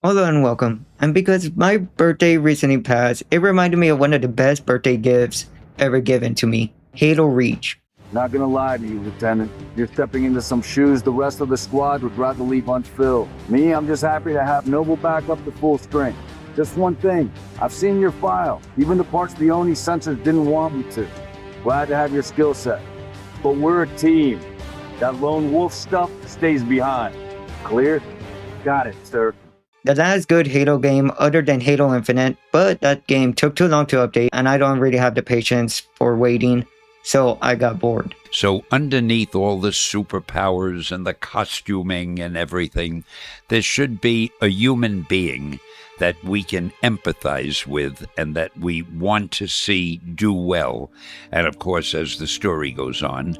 Hello and welcome. And because my birthday recently passed, it reminded me of one of the best birthday gifts ever given to me, Halo Reach. Not gonna lie to you, Lieutenant. You're stepping into some shoes the rest of the squad would rather leave unfilled. Me, I'm just happy to have Noble back up to full strength. Just one thing, I've seen your file, even the parts the Oni sensors didn't want me to. Glad to have your skill set. But we're a team. That lone wolf stuff stays behind. Clear? Got it, sir. The last good Halo game other than Halo Infinite, but that game took too long to update and I don't really have the patience for waiting, so I got bored. So underneath all the superpowers and the costuming and everything, there should be a human being that we can empathize with and that we want to see do well. And of course, as the story goes on,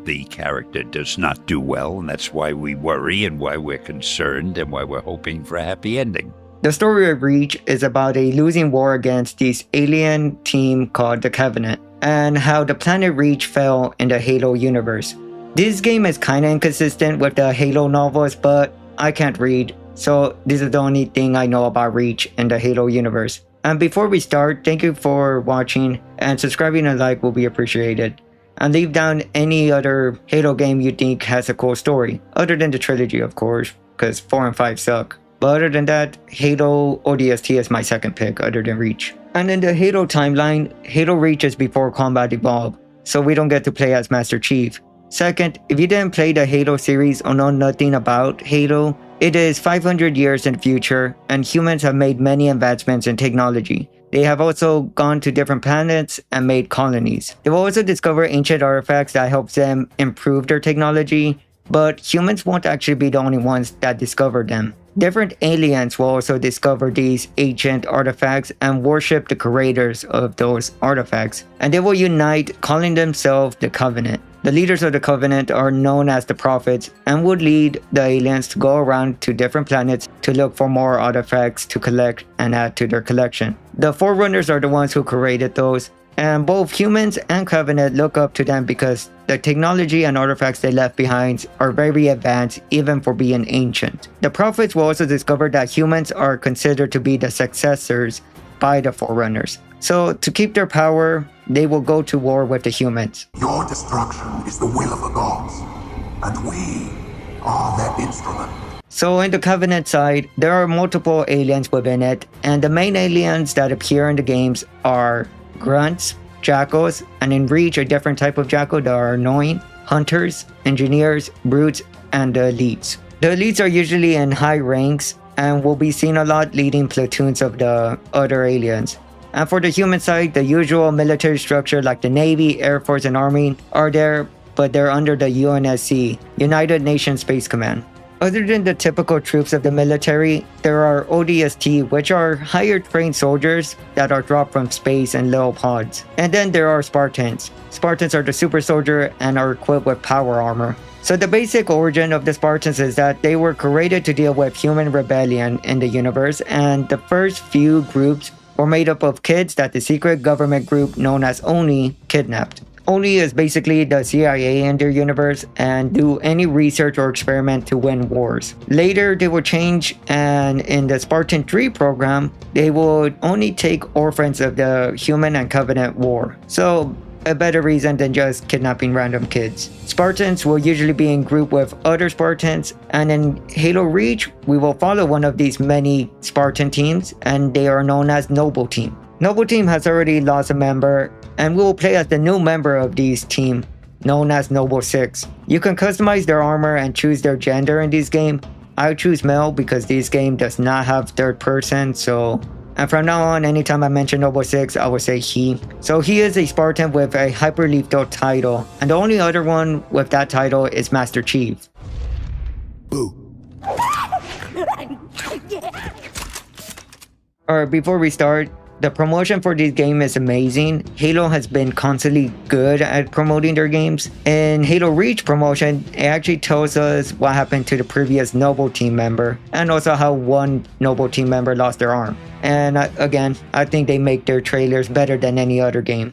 the character does not do well, and that's why we worry and why we're concerned and why we're hoping for a happy ending. The story of Reach is about a losing war against this alien team called the Covenant, and how the planet Reach fell in the Halo universe. This game is kinda inconsistent with the Halo novels, but I can't read, so this is the only thing I know about Reach in the Halo universe. And before we start, thank you for watching, and subscribing and like will be appreciated. And leave down any other Halo game you think has a cool story, other than the trilogy of course, because 4 and 5 suck. But other than that, Halo ODST is my second pick other than Reach. And in the Halo timeline, Halo Reach is before Combat Evolved, so we don't get to play as Master Chief. Second, if you didn't play the Halo series or know nothing about Halo, it is 500 years in the future, and humans have made many advancements in technology. They have also gone to different planets and made colonies. They've also discovered ancient artifacts that helps them improve their technology, but humans won't actually be the only ones that discover them. Different aliens will also discover these ancient artifacts and worship the creators of those artifacts, and they will unite, calling themselves the Covenant. The leaders of the Covenant are known as the Prophets and would lead the aliens to go around to different planets to look for more artifacts to collect and add to their collection. The Forerunners are the ones who created those, and both humans and Covenant look up to them because the technology and artifacts they left behind are very advanced even for being ancient. The Prophets will also discover that humans are considered to be the successors by the Forerunners. So to keep their power, they will go to war with the humans. Your destruction is the will of the gods, and we are their instrument. So in the Covenant side, there are multiple aliens within it, and the main aliens that appear in the games are grunts, jackals, and in Reach a different type of jackal that are annoying, hunters, engineers, brutes, and the elites. The elites are usually in high ranks and will be seen a lot leading platoons of the other aliens. And for the human side, the usual military structure like the Navy, Air Force, and Army are there, but they're under the UNSC, United Nations Space Command. Other than the typical troops of the military, there are ODST, which are higher trained soldiers that are dropped from space in little pods. And then there are Spartans. Spartans are the super soldier and are equipped with power armor. So the basic origin of the Spartans is that they were created to deal with human rebellion in the universe, and the first few groups were made up of kids that the secret government group known as ONI kidnapped. ONI is basically the CIA in their universe and do any research or experiment to win wars. Later they will change, and in the Spartan 3 program, they would only take orphans of the human and Covenant war. So a better reason than just kidnapping random kids. Spartans will usually be in group with other Spartans, and in Halo Reach, we will follow one of these many Spartan teams, and they are known as Noble Team. Noble Team has already lost a member, and we will play as the new member of this team, known as Noble 6. You can customize their armor and choose their gender in this game. I choose male because this game does not have third person, and from now on, anytime I mention Noble 6, I will say he. So he is a Spartan with a hyperlethal title, and the only other one with that title is Master Chief. Boo. Alright, before we start, the promotion for this game is amazing. Halo has been constantly good at promoting their games. In Halo Reach promotion, it actually tells us what happened to the previous Noble Team member, and also how one Noble Team member lost their arm. And again, I think they make their trailers better than any other game.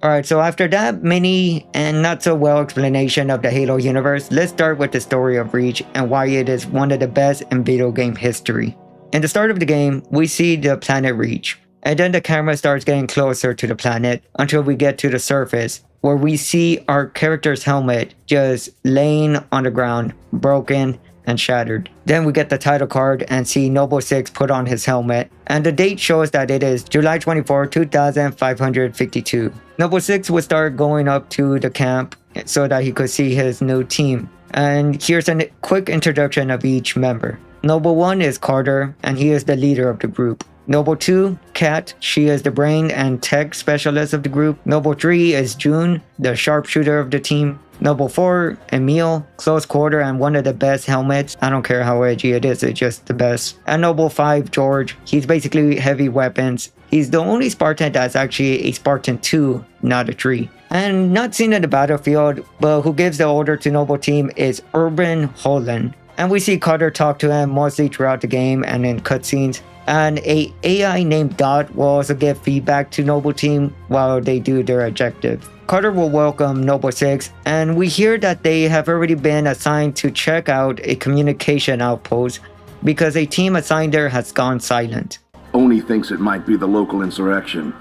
Alright, so after that mini and not so well explanation of the Halo universe, let's start with the story of Reach and why it is one of the best in video game history. In the start of the game, we see the planet Reach, and then the camera starts getting closer to the planet until we get to the surface, where we see our character's helmet just laying on the ground, broken and shattered. Then we get the title card and see Noble 6 put on his helmet, and the date shows that it is July 24, 2552. Noble 6 would start going up to the camp so that he could see his new team. And here's a quick introduction of each member. Noble 1 is Carter, and he is the leader of the group. Noble 2, Kat, she is the brain and tech specialist of the group. Noble 3 is June, the sharpshooter of the team. Noble 4, Emil, close quarter and one of the best helmets. I don't care how edgy it is, it's just the best. And Noble 5, George, he's basically heavy weapons. He's the only Spartan that's actually a Spartan 2, not a 3. And not seen in the battlefield, but who gives the order to Noble team is Urban Holland. And we see Carter talk to him mostly throughout the game and in cutscenes. And a AI named Dot will also give feedback to Noble team while they do their objective. Carter will welcome Noble 6, and we hear that they have already been assigned to check out a communication outpost because a team assigned there has gone silent. Oni thinks it might be the local insurrection.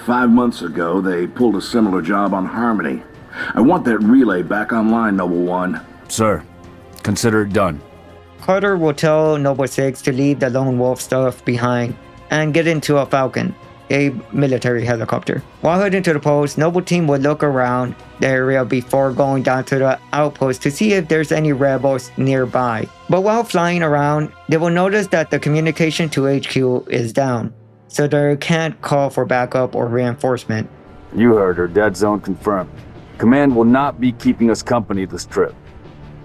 5 months ago, they pulled a similar job on Harmony. I want that relay back online, Noble 1. Sir, consider it done. Carter will tell Noble 6 to leave the Lone Wolf stuff behind and get into a Falcon, a military helicopter. While heading to the post, Noble team will look around the area before going down to the outpost to see if there's any rebels nearby. But while flying around, they will notice that the communication to HQ is down, so they can't call for backup or reinforcement. You heard her. Dead zone confirmed. Command will not be keeping us company this trip.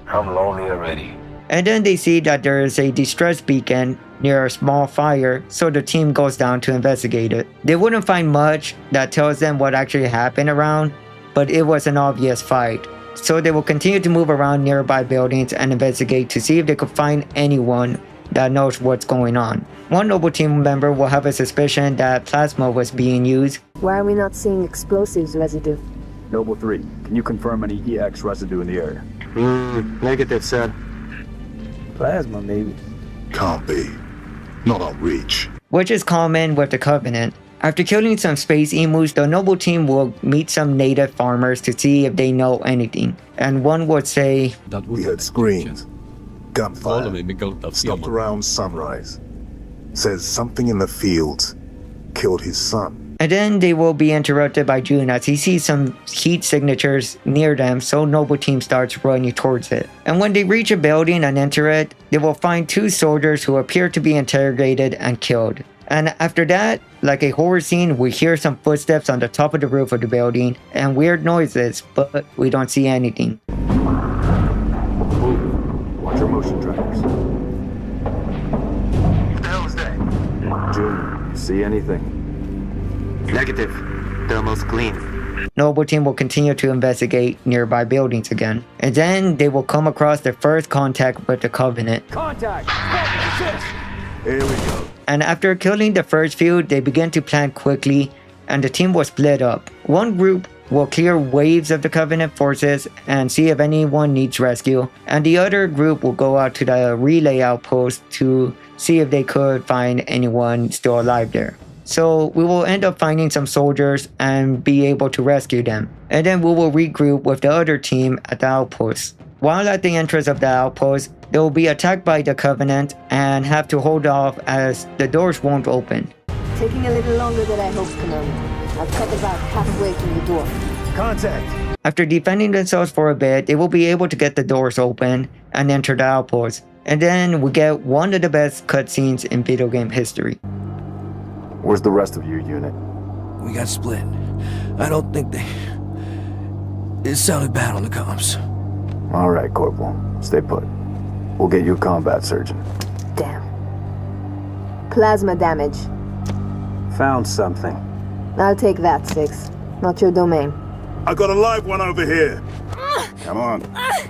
I'm lonely already. And then they see that there is a distress beacon near a small fire, so the team goes down to investigate it. They wouldn't find much that tells them what actually happened around, but it was an obvious fight. So they will continue to move around nearby buildings and investigate to see if they could find anyone that knows what's going on. One Noble team member will have a suspicion that plasma was being used. Why are we not seeing explosives residue? Noble 3, can you confirm any EX residue in the area? Negative, sir. Plasma, maybe. Can't be. Not on Reach. Which is common with the Covenant. After killing some space emus, the Noble team will meet some native farmers to see if they know anything. And one would say, We heard screams. Gunfire. Stopped around sunrise. Says something in the fields killed his son. and then they will be interrupted by June as he sees some heat signatures near them, so Noble Team starts running towards it. And when they reach a building and enter it, they will find two soldiers who appear to be interrogated and killed. And after that, like a horror scene, we hear some footsteps on the top of the roof of the building and weird noises, but we don't see anything. Watch your motion trackers. What the hell is that? June, see anything? Negative. Thermal's clean. Noble Team will continue to investigate nearby buildings again, and then they will come across their first contact with the Covenant. Contact! Here we go. And after killing the first few, they begin to plan quickly, and the team will split up. One group will clear waves of the Covenant forces and see if anyone needs rescue, and the other group will go out to the relay outpost to see if they could find anyone still alive there. So we will end up finding some soldiers and be able to rescue them. And then we will regroup with the other team at the outpost. While at the entrance of the outpost, they will be attacked by the Covenant and have to hold off as the doors won't open. Taking a little longer than I hoped, Commander. I've cut about halfway through the door. Contact! After defending themselves for a bit, they will be able to get the doors open and enter the outpost. And then we get one of the best cutscenes in video game history. Where's the rest of your unit? We got split. I don't think they... It sounded bad on the comms. All right, Corporal. Stay put. We'll get you a combat surgeon. Damn. Plasma damage. Found something. I'll take that, Six. Not your domain. I got a live one over here. Come on.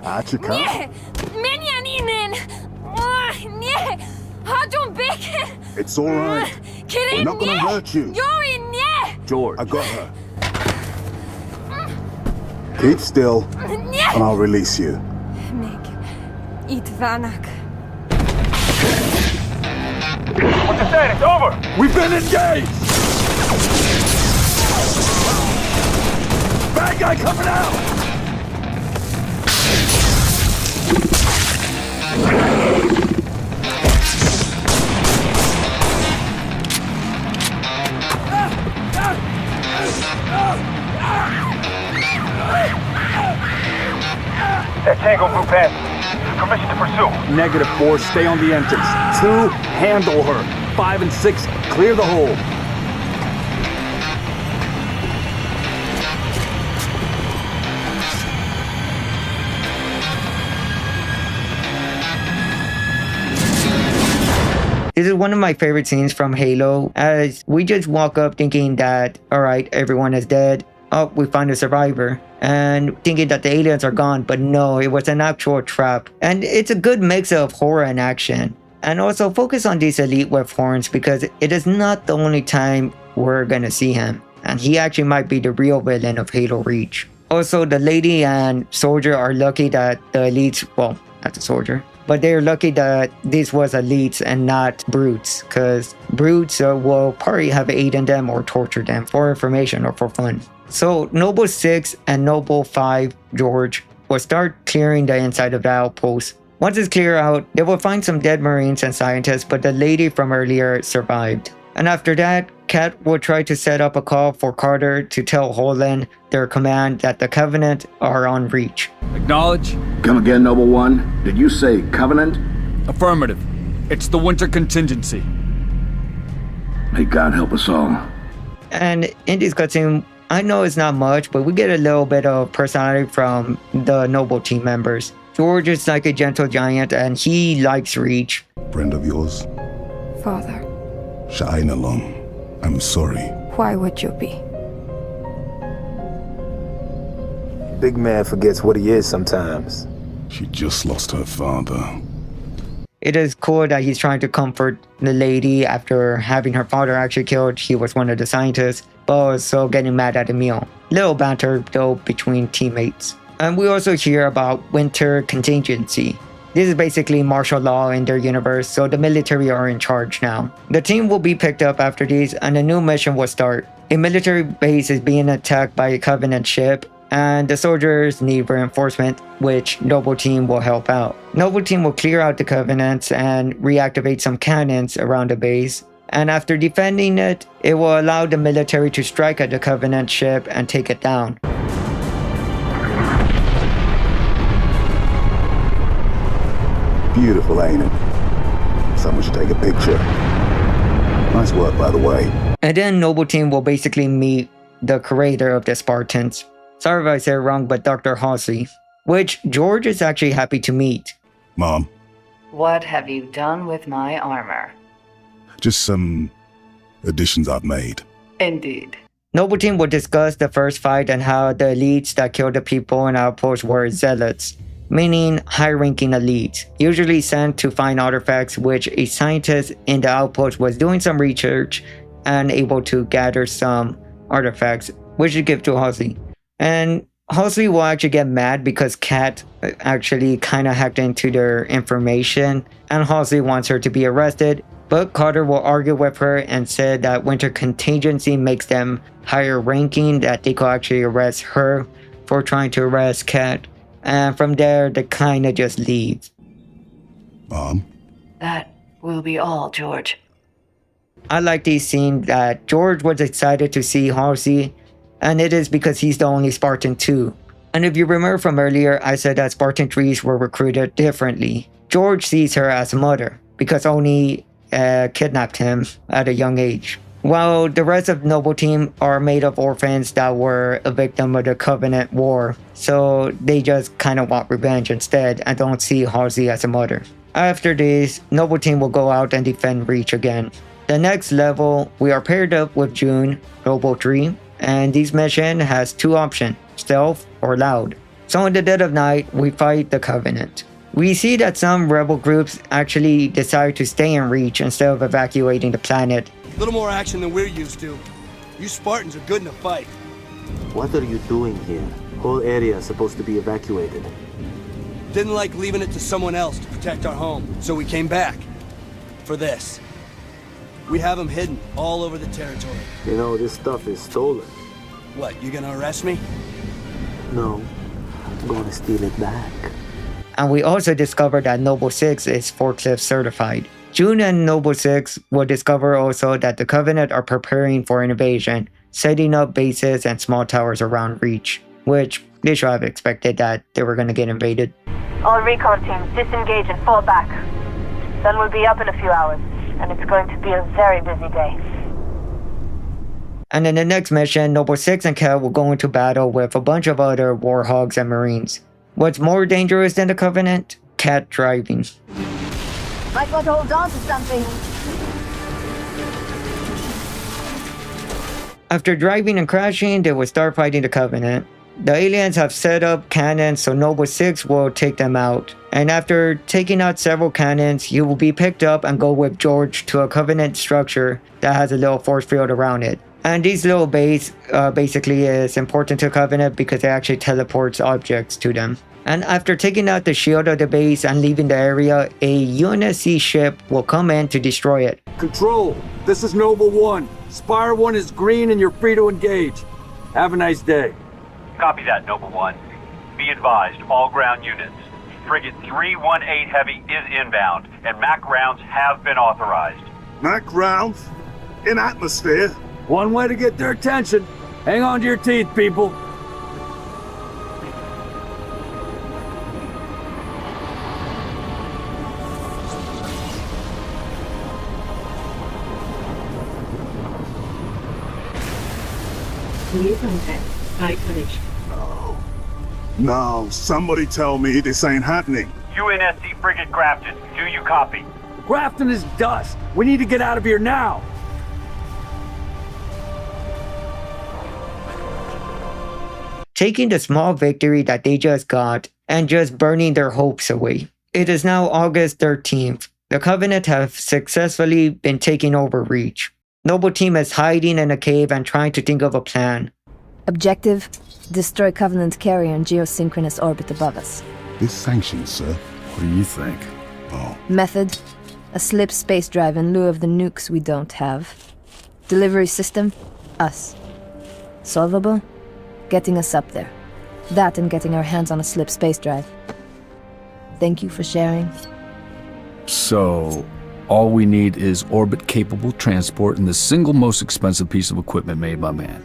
Out you come. It's all right. We're not gonna hurt you. George. I got her. Keep still, and I'll release you. What's the status? Over! We've been engaged! Bad guy coming out! That Tango group has permission to pursue. -4, stay on the entrance. 2, handle her. 5 and 6, clear the hole. This is one of my favorite scenes from Halo, as we just walk up thinking that, alright, everyone is dead. Oh, we find a survivor. And thinking that the aliens are gone, but no, it was an actual trap. And it's a good mix of horror and action. And also focus on this elite with horns, because it is not the only time we're gonna see him. And he actually might be the real villain of Halo Reach. Also, the lady and soldier are lucky that the elites, well, not the soldier, but they're lucky that this was elites and not brutes, because brutes will probably have aided them or tortured them for information or for fun. So Noble 6 and Noble 5, George, will start clearing the inside of the outpost. Once it's clear out, they will find some dead Marines and scientists, but the lady from earlier survived. And after that, Kat will try to set up a call for Carter to tell Holland, their command, that the Covenant are on Reach. Acknowledge. Come again, Noble One. Did you say Covenant? Affirmative. It's the winter contingency. May God help us all. And in this cutscene, I know it's not much, but we get a little bit of personality from the Noble team members. George is like a gentle giant and he likes Reach. Friend of yours? Father, Shine along. I'm sorry. why would you be? Big man forgets what he is sometimes. She just lost her father. It is cool that he's trying to comfort the lady after having her father actually killed. He was one of the scientists, but also getting mad at the meal. Little banter though between teammates. And we also hear about winter contingency. This is basically martial law in their universe, so the military are in charge now. The team will be picked up after this and a new mission will start. A military base is being attacked by a Covenant ship, and the soldiers need reinforcement, which Noble Team will help out. Noble Team will clear out the Covenants and reactivate some cannons around the base. And after defending it, it will allow the military to strike at the Covenant ship and take it down. Beautiful, ain't it? Someone should take a picture. Nice work, by the way. And then Noble Team will basically meet the creator of the Spartans. Sorry if I said it wrong, but Dr. Halsey, which George is actually happy to meet. Mom, What have you done with my armor? just some additions I've made. Indeed. Noble Team will discuss the first fight and how the elites that killed the people in Outpost were zealots, meaning high-ranking elites, usually sent to find artifacts, which a scientist in the Outpost was doing some research and able to gather some artifacts, which he give to Halsey. And Halsey will actually get mad because Kat actually kind of hacked into their information, and Halsey wants her to be arrested, but Carter will argue with her and said that winter contingency makes them higher ranking, that they could actually arrest her for trying to arrest Kat. And from there, they kind of just leave. Mom? That will be all, George. I like this scene that George was excited to see Halsey, and it is because he's the only Spartan too. And if you remember from earlier, I said that Spartan 3s were recruited differently. George sees her as a mother, because Oni kidnapped him at a young age. While the rest of the Noble Team are made of orphans that were a victim of the Covenant War, so they just kind of want revenge instead and don't see Halsey as a mother. After this, Noble Team will go out and defend Reach again. The next level, we are paired up with June, Noble 3, and this mission has two options, stealth or loud. So in the dead of night, we fight the Covenant. We see that some rebel groups actually decide to stay in Reach instead of evacuating the planet. A little more action than we're used to. You Spartans are good in a fight. What are you doing here? Whole area is supposed to be evacuated. Didn't like leaving it to someone else to protect our home, so we came back. For this. We have them hidden all over the territory. You know, this stuff is stolen. What, you gonna arrest me? No, I'm gonna steal it back. And we also discovered that Noble 6 is forklift certified. June and Noble 6 will discover also that the Covenant are preparing for an invasion, setting up bases and small towers around Reach, which they should have expected that they were going to get invaded. All recon teams, disengage and fall back. Sun will be up in a few hours, and it's going to be a very busy day. And in the next mission, Noble 6 and Cat will go into battle with a bunch of other Warhogs and Marines. What's more dangerous than the Covenant? Cat driving. Might want to hold on to something. After driving and crashing, they will start fighting the Covenant. The aliens have set up cannons, so Noble 6 will take them out. And after taking out several cannons, you will be picked up and go with George to a Covenant structure that has a little force field around it. And these little base basically is important to Covenant because it actually teleports objects to them. And after taking out the shield of the base and leaving the area, a UNSC ship will come in to destroy it. Control, this is Noble 1. Spire 1 is green and you're free to engage. Have a nice day. Copy that, Noble 1. Be advised, all ground units. Frigate 318 Heavy is inbound, and MAC rounds have been authorized. MAC rounds? In atmosphere? One way to get their attention. Hang on to your teeth, people. New contact. High connection. No, somebody tell me this ain't happening. UNSC Frigate Grafton, do you copy? Grafton is dust. We need to get out of here now. Taking the small victory that they just got and just burning their hopes away. It is now August 13th. The Covenant have successfully been taking over Reach. Noble Team is hiding in a cave and trying to think of a plan. Objective, destroy Covenant carrier in geosynchronous orbit above us. This sanctioned, sir. What do you think? Oh. Method, a slip space drive in lieu of the nukes we don't have. Delivery system, us. Solvable? Getting us up there. That and getting our hands on a slip space drive. Thank you for sharing. So, all we need is orbit-capable transport and the single most expensive piece of equipment made by man.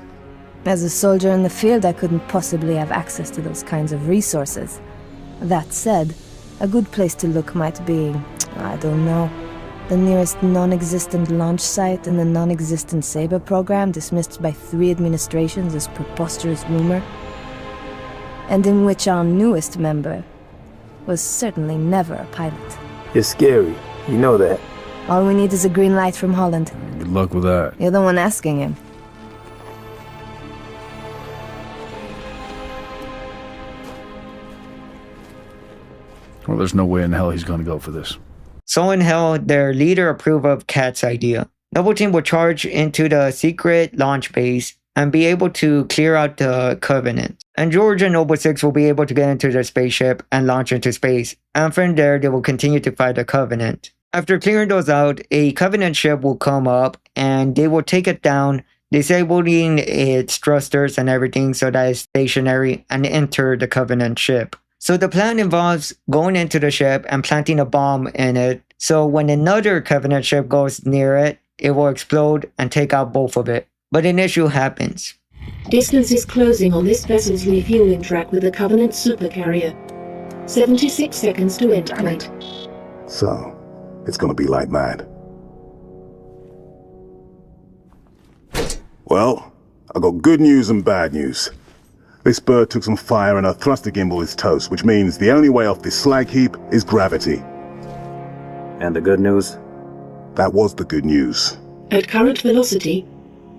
As a soldier in the field, I couldn't possibly have access to those kinds of resources. That said, a good place to look might be, I don't know, the nearest non-existent launch site in the non-existent Saber program dismissed by 3 administrations as preposterous rumor, and in which our newest member was certainly never a pilot. You're scary. You know that. All we need is a green light from Holland. Good luck with that. You're the one asking him. Well, there's no way in hell he's gonna go for this. So in hell, their leader approved of Cat's idea. Noble Team will charge into the secret launch base and be able to clear out the Covenant. And George and Noble 6 will be able to get into their spaceship and launch into space. And from there, they will continue to fight the Covenant. After clearing those out, a Covenant ship will come up and they will take it down, disabling its thrusters and everything so that it's stationary, and enter the Covenant ship. So the plan involves going into the ship and planting a bomb in it, so when another Covenant ship goes near it, it will explode and take out both of it. But an issue happens. Distance is closing on this vessel's refueling track with the Covenant supercarrier. 76 seconds to end point. So, it's gonna be like mad. Well, I got good news and bad news. This bird took some fire and our thruster gimbal is toast, which means the only way off this slag heap is gravity. And the good news? That was the good news. At current velocity,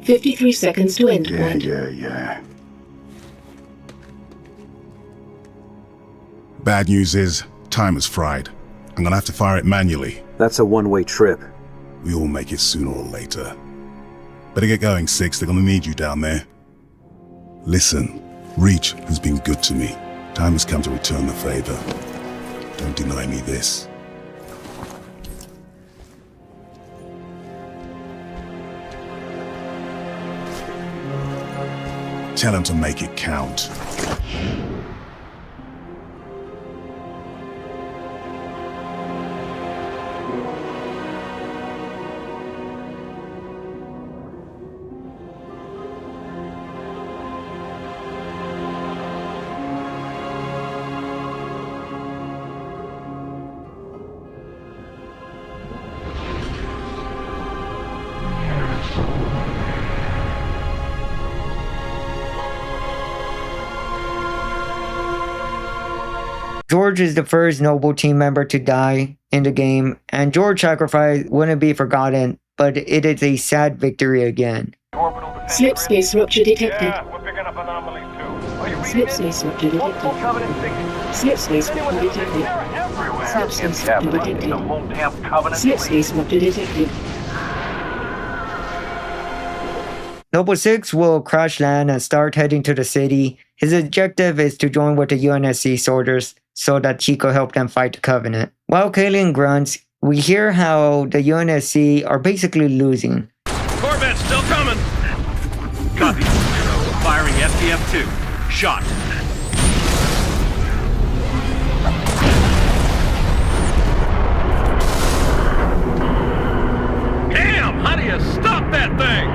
53 seconds to end point. Yeah. Bad news is, time is fried. I'm gonna have to fire it manually. That's a one-way trip. We all make it sooner or later. Better get going, 6. They're gonna need you down there. Listen, Reach has been good to me. Time has come to return the favor. Don't deny me this. Tell him to make it count. George is the first Noble team member to die in the game, and George's sacrifice wouldn't be forgotten, but it is a sad victory again. Slipspace rupture detected. Slipspace rupture detected. Slipspace rupture detected. Slipspace rupture detected. Slipspace rupture detected. Noble 6 will crash land and start heading to the city. His objective is to join with the UNSC soldiers so that he could help them fight the Covenant. While Kayleen grunts, we hear how the UNSC are basically losing. Corvette's still coming! Copy. Firing SDF-2. Shot. Damn! How do you stop that thing?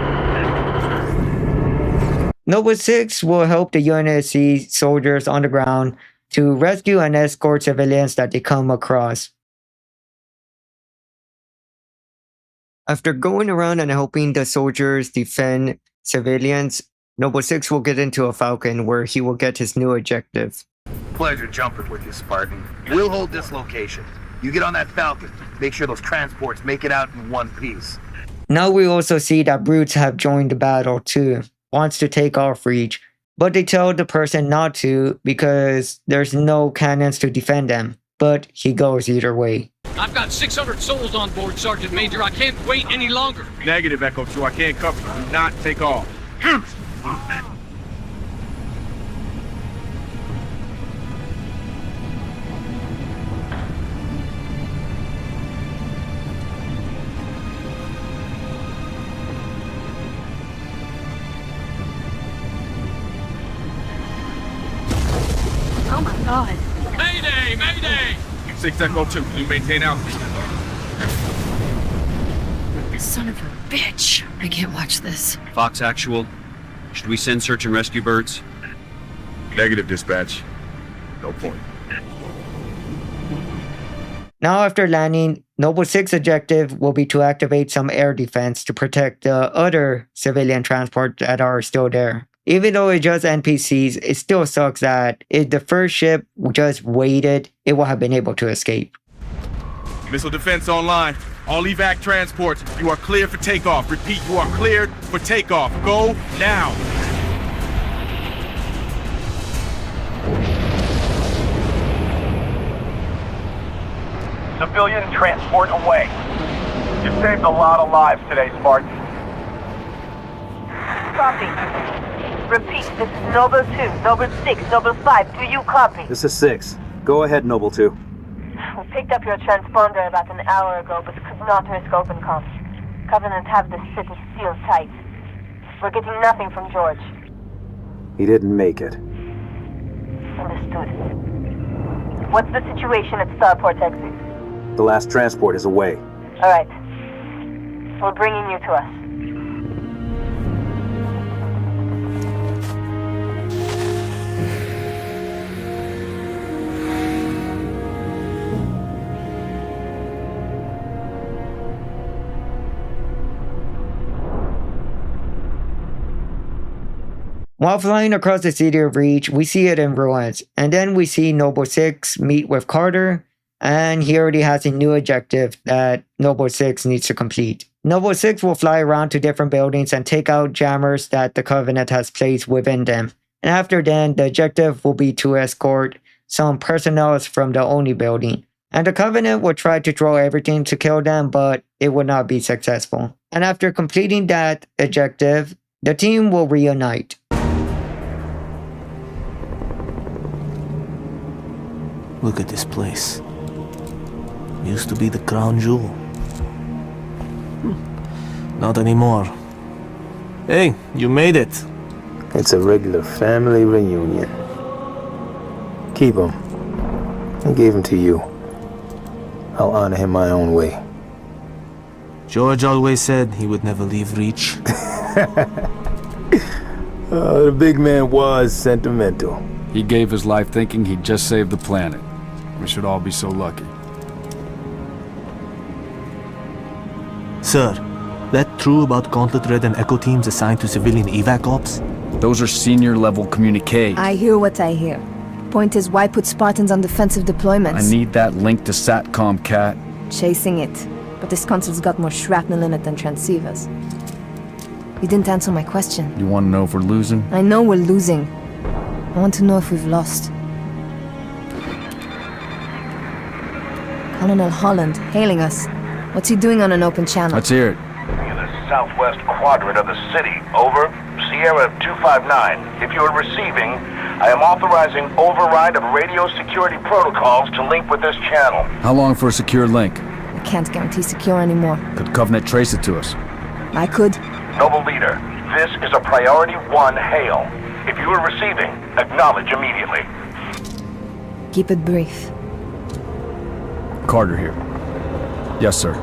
Noble 6 will help the UNSC soldiers on the ground to rescue and escort civilians that they come across. After going around and helping the soldiers defend civilians, Noble 6 will get into a Falcon where he will get his new objective. Pleasure jumping with you, Spartan. We'll hold this location. You get on that Falcon. Make sure those transports make it out in one piece. Now we also see that Brutes have joined the battle too. Wants to take off Reach, but they tell the person not to because there's no cannons to defend them, but he goes either way. I've got 600 souls on board, Sergeant Major. I can't wait any longer. Negative, Echo 2. I can't cover you. Do not take off. Oh my god. Mayday! Mayday! 6 Echo 2. You maintain altitude. Son of a bitch. I can't watch this. Fox Actual. Should we send search and rescue birds? Negative, dispatch. No point. Now after landing, Noble 6's objective will be to activate some air defense to protect the other civilian transport that are still there. Even though it's just NPCs, it still sucks that if the first ship just waited, it would have been able to escape. Missile defense online. All evac transports, you are cleared for takeoff. Repeat, you are cleared for takeoff. Go now. Civilian transport away. You saved a lot of lives today, Spartan. Copy. Repeat, this is Noble 2, Noble 6, Noble 5. Do you copy? This is 6. Go ahead, Noble 2. We picked up your transponder about an hour ago, but could not risk open comms. Covenant have the city sealed tight. We're getting nothing from George. He didn't make it. Understood. What's the situation at Starport exit? The last transport is away. All right. We're bringing you to us. While flying across the city of Reach, we see it in ruins, and then we see Noble 6 meet with Carter, and he already has a new objective that Noble 6 needs to complete. Noble 6 will fly around to different buildings and take out jammers that the Covenant has placed within them. And after then, the objective will be to escort some personnel from the Oni building. And the Covenant will try to throw everything to kill them, but it will not be successful. And after completing that objective, the team will reunite. Look at this place. Used to be the crown jewel. Not anymore. Hey, you made it. It's a regular family reunion. Keep him. I gave him to you. I'll honor him my own way. George always said he would never leave Reach. The big man was sentimental. He gave his life thinking he'd just save the planet. We should all be so lucky. Sir, that true about Gauntlet Red and Echo teams assigned to civilian evac ops? Those are senior-level communiques. I hear what I hear. Point is, why put Spartans on defensive deployments? I need that link to SATCOM, Cat. Chasing it. But this console's got more shrapnel in it than transceivers. You didn't answer my question. You want to know if we're losing? I know we're losing. I want to know if we've lost. Colonel Holland, hailing us. What's he doing on an open channel? Let's hear it. In the southwest quadrant of the city. Over. Sierra 259. If you are receiving, I am authorizing override of radio security protocols to link with this channel. How long for a secure link? I can't guarantee secure anymore. Could Covenant trace it to us? I could. Noble Leader, this is a Priority 1 hail. If you are receiving, acknowledge immediately. Keep it brief. Carter here. Yes, sir.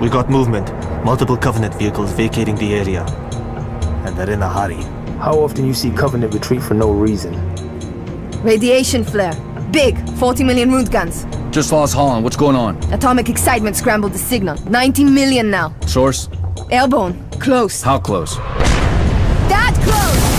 We got movement. Multiple Covenant vehicles vacating the area. And they're in a hurry. How often you see Covenant retreat for no reason? Radiation flare. Big. 40 million root guns. Just lost Holland. What's going on? Atomic excitement scrambled the signal. 90 million now. Source? Airborne. Close. How close? That close!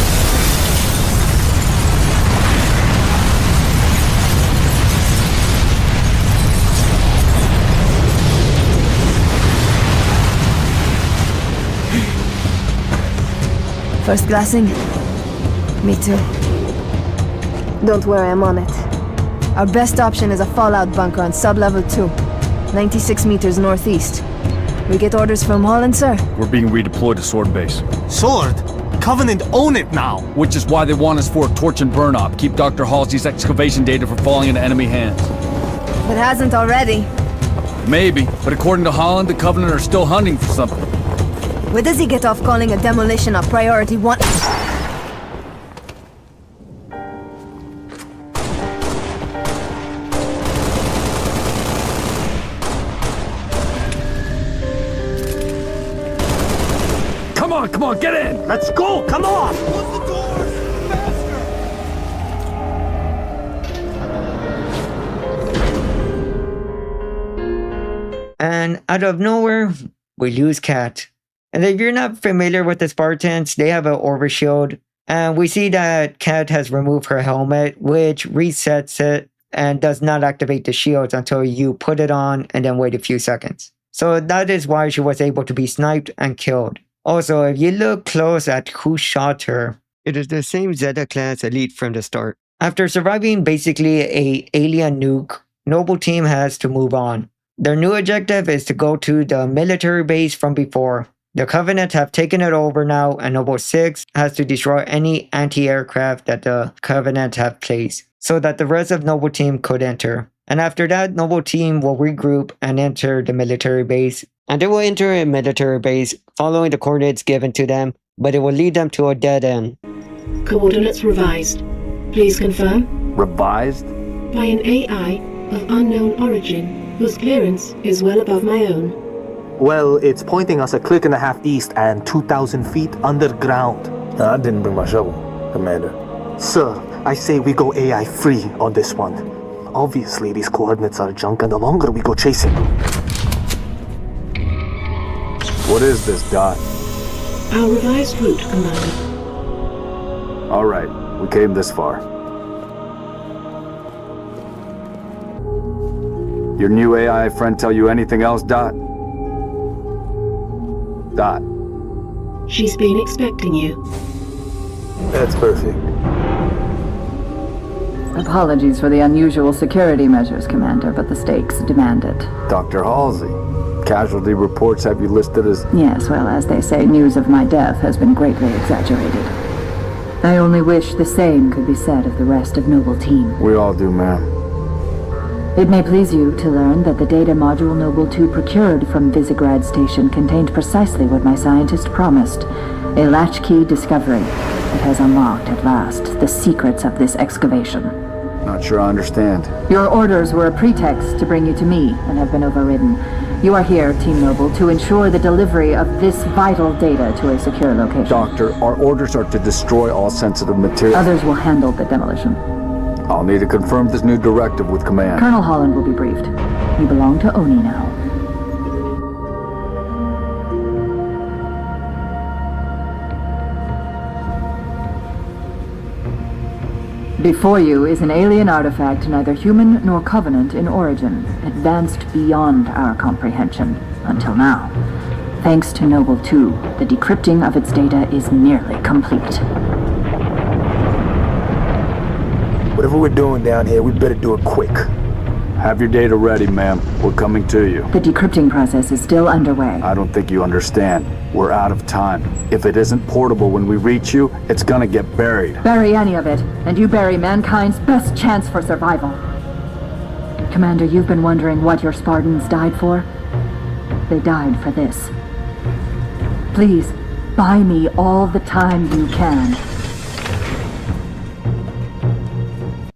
First glassing? Me too. Don't worry, I'm on it. Our best option is a fallout bunker on sub-level 2. 96 meters northeast. We get orders from Holland, sir? We're being redeployed to Sword Base. Sword? Covenant own it now! Which is why they want us for a torch and burn op. Keep Dr. Halsey's excavation data from falling into enemy hands. It hasn't already. Maybe, but according to Holland, the Covenant are still hunting for something. Where does he get off calling a demolition a Priority 1? Come on, get in! Let's go, come on! Close the doors! Faster! And out of nowhere, we lose Cat. And if you're not familiar with the Spartans, they have an orbit shield. And we see that Cat has removed her helmet, which resets it and does not activate the shields until you put it on and then wait a few seconds. So that is why she was able to be sniped and killed. Also, if you look close at who shot her, it is the same Zeta-class elite from the start. After surviving basically a alien nuke, Noble Team has to move on. Their new objective is to go to the military base from before. The Covenant have taken it over now, and Noble 6 has to destroy any anti-aircraft that the Covenant have placed, so that the rest of Noble Team could enter. And after that, Noble Team will regroup and enter the military base. And they will enter a military base, following the coordinates given to them, but it will lead them to a dead end. Coordinates revised. Please confirm. Revised? By an AI of unknown origin, whose clearance is well above my own. Well, it's pointing us a click and a half east and 2,000 feet underground. I didn't bring my shovel, Commander. Sir, I say we go AI free on this one. Obviously, these coordinates are junk, and the longer we go chasing. What is this, Dot? Our revised route, Commander. All right, we came this far. Your new AI friend tell you anything else, Dot? Dot. She's been expecting you. That's perfect. Apologies for the unusual security measures, Commander, but the stakes demand it. Dr. Halsey, casualty reports have you listed as... Yes, well, as they say, news of my death has been greatly exaggerated. I only wish the same could be said of the rest of Noble Team. We all do, ma'am. It may please you to learn that the data module Noble 2 procured from Visegrad Station contained precisely what my scientist promised. A latchkey discovery. It has unlocked, at last, the secrets of this excavation. Not sure I understand. Your orders were a pretext to bring you to me and have been overridden. You are here, Team Noble, to ensure the delivery of this vital data to a secure location. Doctor, our orders are to destroy all sensitive material. Others will handle the demolition. I'll need to confirm this new directive with command. Colonel Holland will be briefed. You belong to Oni now. Before you is an alien artifact neither human nor Covenant in origin, advanced beyond our comprehension, until now. Thanks to Noble 2, the decrypting of its data is nearly complete. Whatever we're doing down here, we better do it quick. Have your data ready, ma'am. We're coming to you. The decrypting process is still underway. I don't think you understand. We're out of time. If it isn't portable when we reach you, it's gonna get buried. Bury any of it, and you bury mankind's best chance for survival. Commander, you've been wondering what your Spartans died for? They died for this. Please, buy me all the time you can.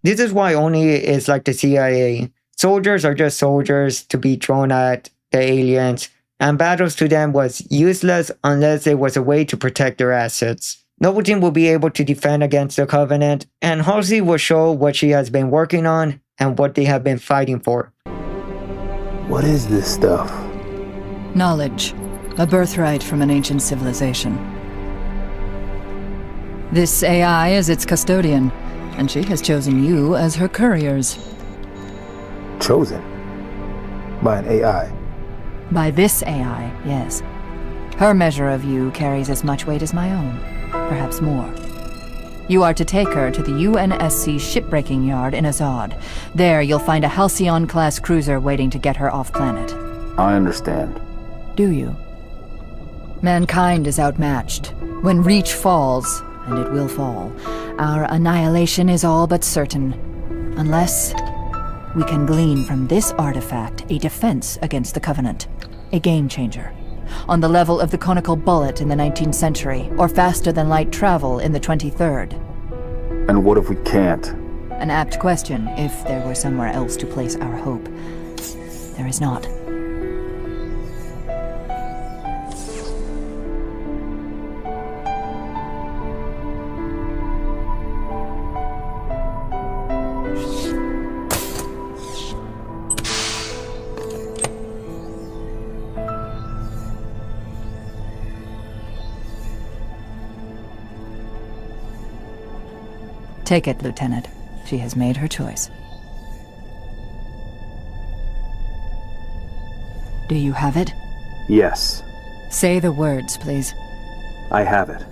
This is why Oni is like the CIA. Soldiers are just soldiers to be thrown at the aliens, and battles to them was useless unless it was a way to protect their assets. Noble Team will be able to defend against the Covenant, and Halsey will show what she has been working on and what they have been fighting for. What is this stuff? Knowledge. A birthright from an ancient civilization. This AI is its custodian, and she has chosen you as her couriers. Chosen? By an AI? By this AI, yes. Her measure of you carries as much weight as my own, perhaps more. You are to take her to the UNSC shipbreaking yard in Azad. There you'll find a Halcyon-class cruiser waiting to get her off-planet. I understand. Do you? Mankind is outmatched. When Reach falls, and it will fall, our annihilation is all but certain. Unless we can glean from this artifact a defense against the Covenant. A game-changer. On the level of the conical bullet in the 19th century, or faster-than-light travel in the 23rd. And what if we can't? An apt question, if there were somewhere else to place our hope. There is not. Take it, Lieutenant. She has made her choice. Do you have it? Yes. Say the words, please. I have it.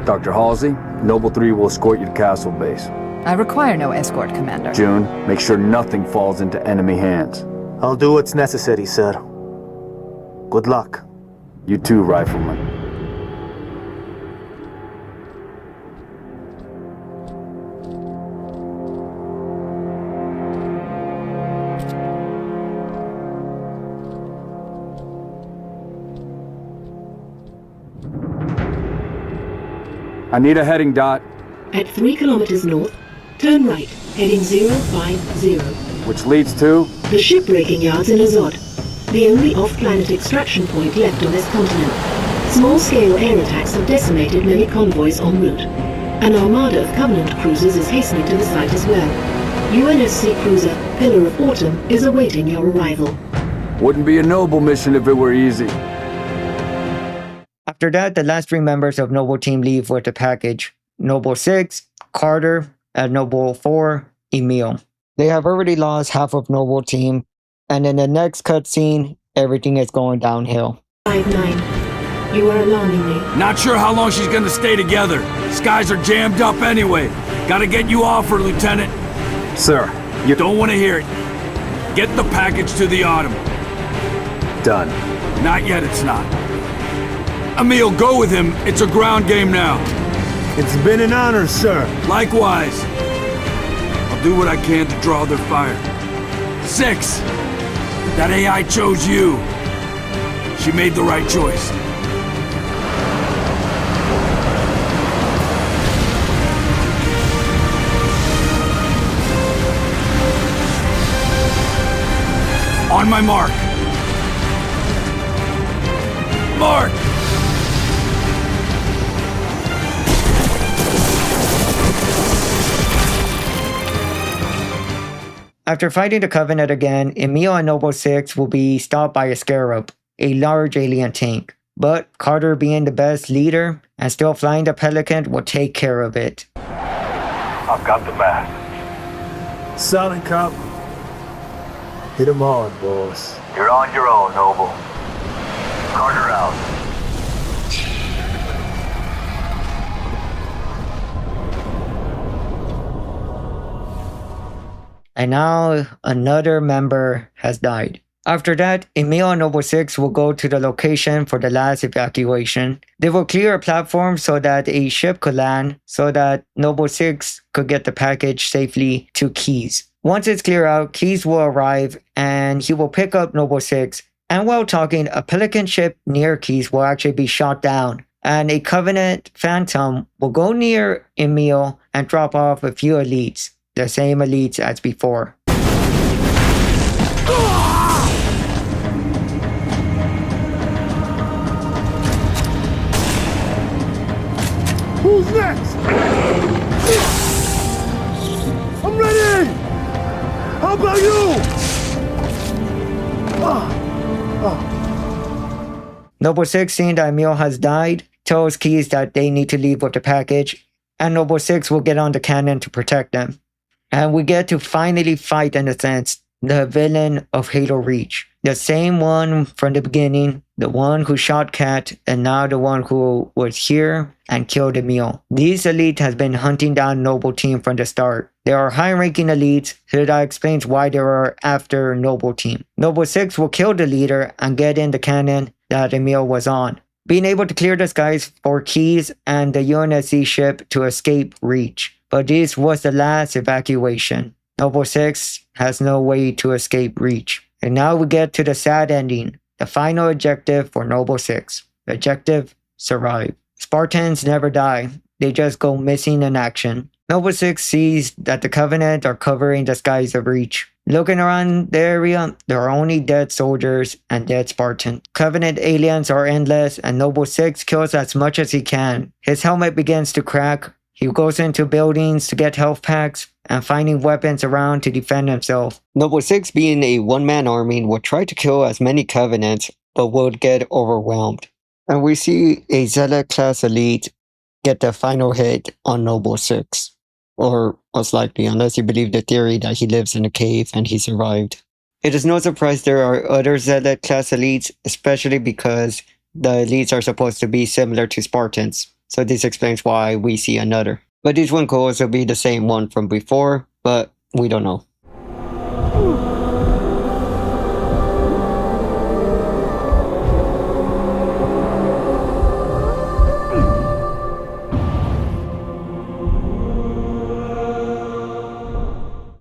Dr. Halsey, Noble 3 will escort you to Castle Base. I require no escort, Commander. June, make sure nothing falls into enemy hands. I'll do what's necessary, sir. Good luck. You too, Rifleman. I need a heading, Dot. At 3 kilometers north, turn right, heading 050. Which leads to? The shipbreaking yards in Azad. The only off-planet extraction point left on this continent. Small-scale air attacks have decimated many convoys en route. An armada of Covenant cruisers is hastening to the site as well. UNSC cruiser Pillar of Autumn is awaiting your arrival. Wouldn't be a Noble mission if it were easy. After that, the last 3 members of Noble Team leave with the package. Noble 6, Carter, and Noble 4, Emil. They have already lost half of Noble Team, and in the next cutscene, everything is going downhill. 5-9. You are alarming me. Not sure how long she's gonna stay together. Skies are jammed up anyway. Gotta get you off her, Lieutenant. Sir, you don't want to hear it. Get the package to the Autumn. Done. Not yet, it's not. Emil, go with him. It's a ground game now. It's been an honor, sir. Likewise. I'll do what I can to draw their fire. 6. That AI chose you. She made the right choice. On my mark. Mark! After fighting the Covenant again, Emil and Noble 6 will be stopped by a Scarab, a large alien tank. But Carter, being the best leader and still flying the Pelican, will take care of it. I've got the mask. Solid cop. Hit 'em hard, boss. You're on your own, Noble. Carter out. And now another member has died. After that, Emil and Noble 6 will go to the location for the last evacuation. They will clear a platform so that a ship could land, so that Noble 6 could get the package safely to Keyes. Once it's clear out, Keyes will arrive and he will pick up Noble 6. And while talking, a Pelican ship near Keyes will actually be shot down. And a Covenant Phantom will go near Emil and drop off a few elites. The same elites as before. Who's next? I'm ready! How about you? Noble 6, seeing that Emil has died, tells Keyes that they need to leave with the package, and Noble 6 will get on the cannon to protect them. And we get to finally fight, in a sense, the villain of Halo Reach. The same one from the beginning, the one who shot Kat, and now the one who was here and killed Emil. These elites has been hunting down Noble Team from the start. They are high-ranking elites, so that explains why they are after Noble Team. Noble 6 will kill the leader and get in the cannon that Emil was on, being able to clear the skies for Keyes and the UNSC ship to escape Reach. But this was the last evacuation. Noble 6 has no way to escape Reach. And now we get to the sad ending, the final objective for Noble 6. The objective, survive. Spartans never die, they just go missing in action. Noble 6 sees that the Covenant are covering the skies of Reach. Looking around the area, there are only dead soldiers and dead Spartans. Covenant aliens are endless, and Noble 6 kills as much as he can. His helmet begins to crack. He goes into buildings to get health packs and finding weapons around to defend himself. Noble 6, being a one-man army, will try to kill as many Covenants, but would get overwhelmed. And we see a Zealot-class elite get the final hit on Noble 6. Or most likely, unless you believe the theory that he lives in a cave and he survived. It is no surprise there are other Zealot-class elites, especially because the elites are supposed to be similar to Spartans. So this explains why we see another. But this one could also be the same one from before, but we don't know.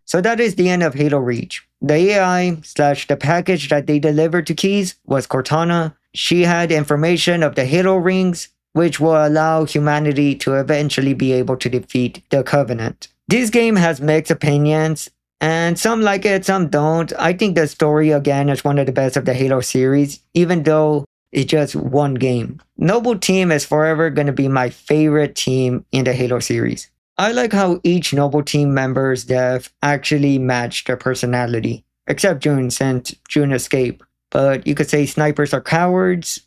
So that is the end of Halo Reach. The AI/the package that they delivered to Keyes was Cortana. She had information of the Halo rings, which will allow humanity to eventually be able to defeat the Covenant. This game has mixed opinions, and some like it, some don't. I think the story, again, is one of the best of the Halo series, even though it's just one game. Noble Team is forever going to be my favorite team in the Halo series. I like how each Noble Team member's death actually matched their personality, except June, since June escaped. But you could say snipers are cowards,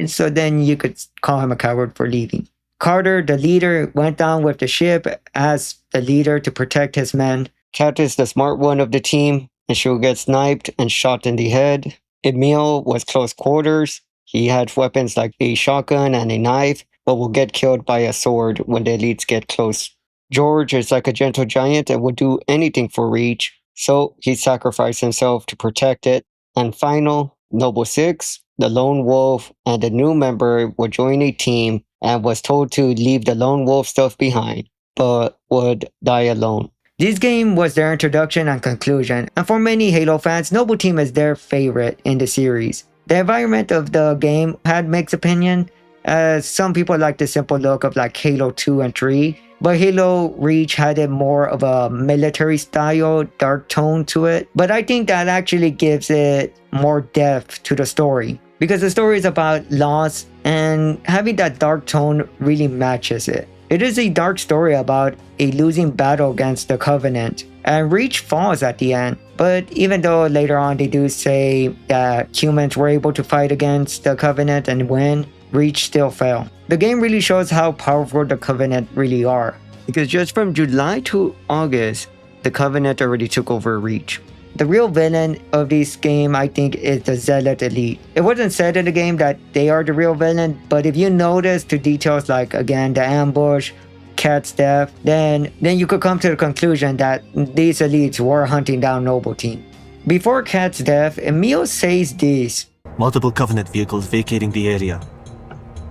so then you could call him a coward for leaving. Carter, the leader, went down with the ship as the leader to protect his men. Kat is the smart one of the team, and she'll get sniped and shot in the head. Emil was close quarters. He had weapons like a shotgun and a knife, but will get killed by a sword when the elites get close. George is like a gentle giant and would do anything for Reach, so he sacrificed himself to protect it. And final, Noble 6, the Lone Wolf, and the new member would join a team and was told to leave the Lone Wolf stuff behind, but would die alone. This game was their introduction and conclusion, and for many Halo fans, Noble Team is their favorite in the series. The environment of the game had mixed opinion, as some people like the simple look of like Halo 2 and 3, but Halo Reach had a more of a military style, dark tone to it. But I think that actually gives it more depth to the story, because the story is about loss, and having that dark tone really matches it. It is a dark story about a losing battle against the Covenant, and Reach falls at the end. But even though later on they do say that humans were able to fight against the Covenant and win, Reach still fell. The game really shows how powerful the Covenant really are, because just from July to August, the Covenant already took over Reach. The real villain of this game, I think, is the Zealot Elite. It wasn't said in the game that they are the real villain, but if you notice the details like, again, the ambush, Cat's death, then you could come to the conclusion that these elites were hunting down Noble Team. Before Cat's death, Emil says this: multiple Covenant vehicles vacating the area,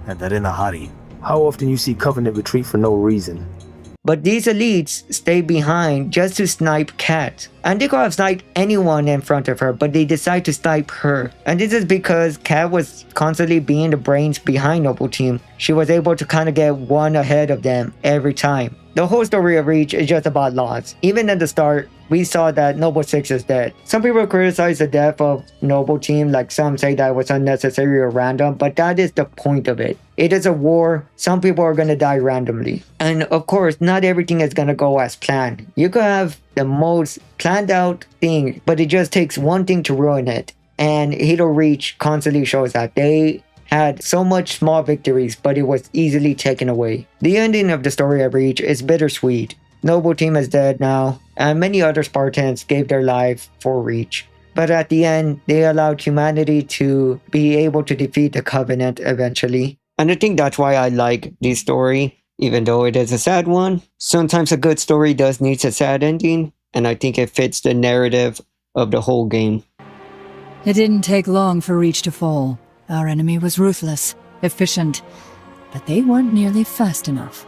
and they're in a hurry. How often you see Covenant retreat for no reason? But these elites stay behind just to snipe Cat. And they could have sniped anyone in front of her, but they decide to snipe her. And this is because Cat was constantly being the brains behind Noble Team. She was able to kind of get one ahead of them every time. The whole story of Reach is just about loss. Even at the start, we saw that Noble 6 is dead. Some people criticize the death of Noble Team, like some say that it was unnecessary or random, but that is the point of it. It is a war. Some people are going to die randomly. And of course, not everything is going to go as planned. You could have the most planned out thing, but it just takes one thing to ruin it. And Halo Reach constantly shows that they had so much small victories, but it was easily taken away. The ending of the story of Reach is bittersweet. Noble Team is dead now, and many other Spartans gave their life for Reach. But at the end, they allowed humanity to be able to defeat the Covenant eventually. And I think that's why I like this story, even though it is a sad one. Sometimes a good story does need a sad ending, and I think it fits the narrative of the whole game. It didn't take long for Reach to fall. Our enemy was ruthless, efficient, but they weren't nearly fast enough.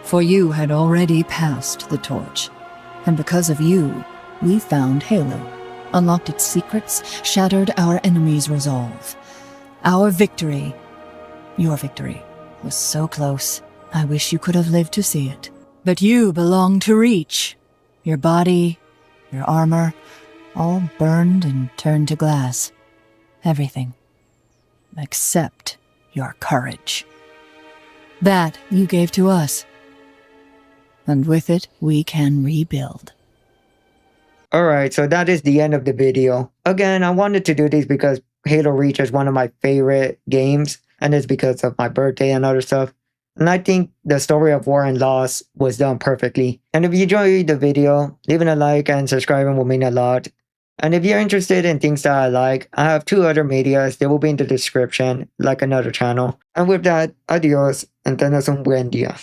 For you had already passed the torch, and because of you, we found Halo, unlocked its secrets, shattered our enemy's resolve. Our victory, your victory, was so close. I wish you could have lived to see it. But you belong to Reach. Your body, your armor, all burned and turned to glass. Everything. Except your courage. That you gave to us. And with it, we can rebuild. Alright, so that is the end of the video. Again, I wanted to do this because Halo Reach is one of my favorite games, and it's because of my birthday and other stuff. And I think the story of war and loss was done perfectly. And if you enjoyed the video, leaving a like and subscribing will mean a lot. And if you're interested in things that I like, I have 2 other medias. They will be in the description, like another channel. And with that, adios, and tenos un buen día.